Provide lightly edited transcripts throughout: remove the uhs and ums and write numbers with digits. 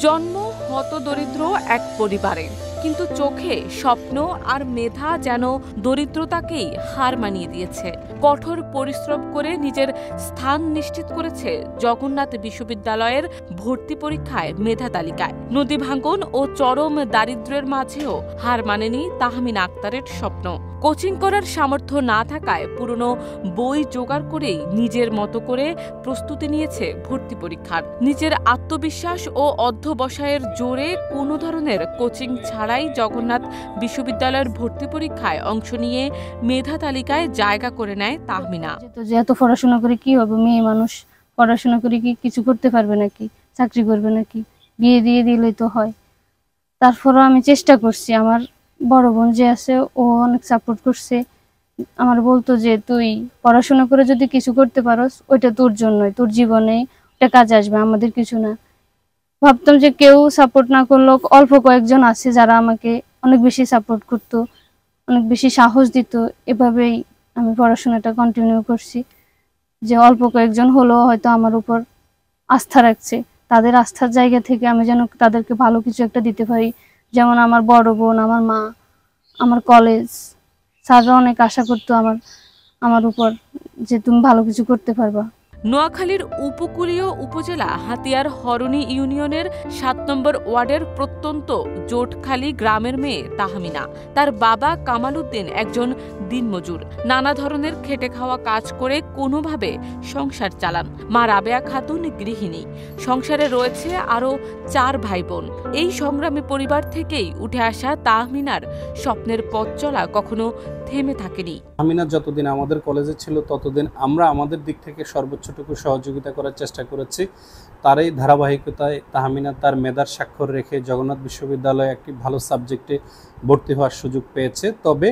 জন্ম হতদরিদ্র এক পরিবারে, কিন্তু চোখে স্বপ্ন আর মেধা যেন দরিদ্রতাকেই হার মানিয়ে দিয়েছে। কঠোর পরিশ্রম করে নিজের স্থান নিশ্চিত করেছে জগন্নাথ বিশ্ববিদ্যালয়ের ভর্তি পরীক্ষায় মেধা তালিকায়। নদী ভাঙ্গন ও চরম দারিদ্র্যের মাঝেও হার মানেনি তাহমিনা আক্তারের স্বপ্ন। কোচিং করার সামর্থ্য না থাকায় পুরনো বই জোগাড় করেই নিজের মতো করে প্রস্তুতি নিয়েছে ভর্তি পরীক্ষার। নিজের আত্মবিশ্বাস ও অধ্যবসায়ের জোরে কোনো ধরনের কোচিং ছাড়াই জগন্নাথ বিশ্ববিদ্যালয়ের ভর্তি পরীক্ষায় অংশ নিয়ে মেধা তালিকায় জায়গা করে নেয় তাহমিনা। এত পড়াশোনা করে কি হবে? মেয়ে মানুষ পড়াশোনা করে কি কিছু করতে পারবে নাকি? চাকরি করবে নাকি? বিয়ে দিয়ে দিলেই তো হয়। তারপরও আমি চেষ্টা করছি। আমার বড় বোন যে আছে ও অনেক সাপোর্ট করছে। আমার বলতো যে তুই পড়াশোনা করে যদি কিছু করতে পারোস ওইটা তোর জন্যই, তোর জীবনে ওটা কাজে আসবে, আমাদের কিছু না। ভাবতাম যে কেউ সাপোর্ট না করলেও অল্প কয়েকজন আছে যারা আমাকে অনেক বেশি সাপোর্ট করতো, অনেক বেশি সাহস দিত। এভাবেই আমি পড়াশোনাটা কন্টিনিউ করছি। যে অল্প কয়েকজন হলেও হয়তো আমার উপর আস্থা রাখছে, তাদের আস্থার জায়গা থেকে আমি যেন তাদেরকে ভালো কিছু একটা দিতে পারি। যেমন আমার বড় বোন, আমার মা, আমার কলেজ স্যাররা অনেক আশা করতো আমার উপর যে তুমি ভালো কিছু করতে পারবা। নোয়াখালীর উপকূলীয় উপজেলা হাতিয়ার হরণী ইউনিয়নের ৭ নম্বর ওয়ার্ডের প্রত্যন্ত জোটখালী গ্রামের মেয়ে তাহমিনা। তার বাবা কামাল উদ্দিন একজন দিনমজুর, নানা ধরনের খেটে খাওয়া কাজ করে কোনোভাবে সংসার চালান। মা রাবেয়া খাতুন গৃহিণী। সংসারে রয়েছে আরও ৪ ভাই বোন। এই সংগ্রামী পরিবার থেকেই উঠে আসা তাহমিনার স্বপ্নের পথ চলা কখনো থেমে থাকেনি। তাহমিনা যতদিন আমাদের কলেজে ছিল ততদিন আমরা আমাদের দিক থেকে সর্বোচ্চটুকু সহযোগিতা করার চেষ্টা করেছি। তার এই ধারাবাহিকতায় তাহমিনা তার মেধার স্বাক্ষর রেখে জগন্নাথ বিশ্ববিদ্যালয়ে একটি ভালো সাবজেক্টে ভর্তি হওয়ার সুযোগ পেয়েছে। তবে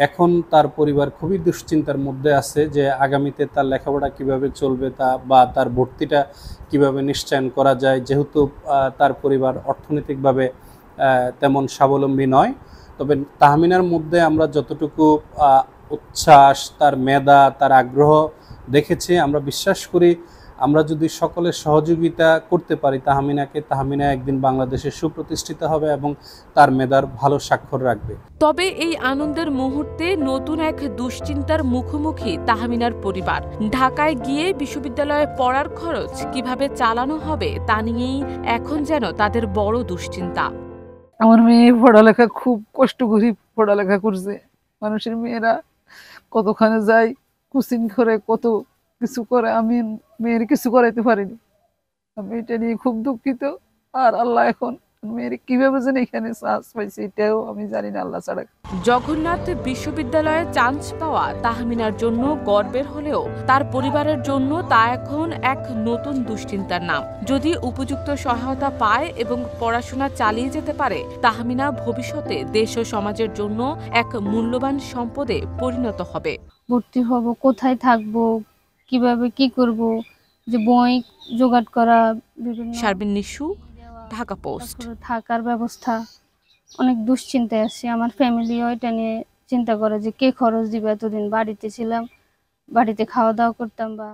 এখন তার পরিবার খুবই দুশ্চিন্তার মধ্যে আছে যে আগামীতে তার লেখাপড়া কিভাবে চলবে বা তার ভর্তিটা কিভাবে নিশ্চয়ন করা যায়, যেহেতু তার পরিবার অর্থনৈতিকভাবে তেমন স্বাবলম্বী নয়। তবে তাহমিনার মধ্যে আমরা যতটুকু উচ্ছ্বাস, তার মেধা, তার আগ্রহ দেখেছি, আমরা বিশ্বাস করি আমরা যদি সকলের সহযোগিতা করতে পারি তাহমিনা একদিন বাংলাদেশে সুপ্রতিষ্ঠিত হবে এবং তার মেধার ভালো স্বাক্ষর রাখবে। তবে এই আনন্দের মুহূর্তে নতুন এক দুশ্চিন্তার মুখোমুখি তাহমিনার পরিবার। ঢাকায় গিয়ে বিশ্ববিদ্যালয়ে পড়ার খরচ কিভাবে চালানো হবে তা নিয়েই এখন যেন তাদের বড় দুশ্চিন্তা। আমার মেয়ে পড়ালেখা খুব কষ্ট করে পড়ালেখা করছে। মানুষের মেয়েরা কতখানে যায়, কোচিং করে, কত কিছু করে, আমি মেয়ের কিছু করাইতে পারিনি। আমি এটা নিয়ে খুব দুঃখিত। আর আল্লাহ এখন মেয়ের কিভাবে যেন এখানে চান্স পাইছে এটাও আমি জানি না, আল্লাহ ছাড়া। জগন্নাথ বিশ্ববিদ্যালয়ে চান্স পাওয়া তাহমিনার জন্য গর্বের হলেও তার পরিবারের জন্য তা এখন এক নতুন দুশ্চিন্তার নাম। যদি উপযুক্ত সহায়তা পায় এবং পড়াশোনা চালিয়ে যেতে পারে, তাহমিনা ভবিষ্যতে দেশ ও সমাজের জন্য এক মূল্যবান সম্পদে পরিণত হবে। ভর্তি হব, কোথায় থাকবো, কিভাবে কি করব, যে বই জোগাড় করা, বিভিন্ন শারবিন নিশু, ঢাকা পোস্ট। থাকার ব্যবস্থা, অনেক দুশ্চিন্তায় আছি। আমার ফ্যামিলিও এটা নিয়ে চিন্তা করে যে কে খরচ দিবে। এতদিন বাড়িতে ছিলাম, বাড়িতে খাওয়া দাওয়া করতাম বা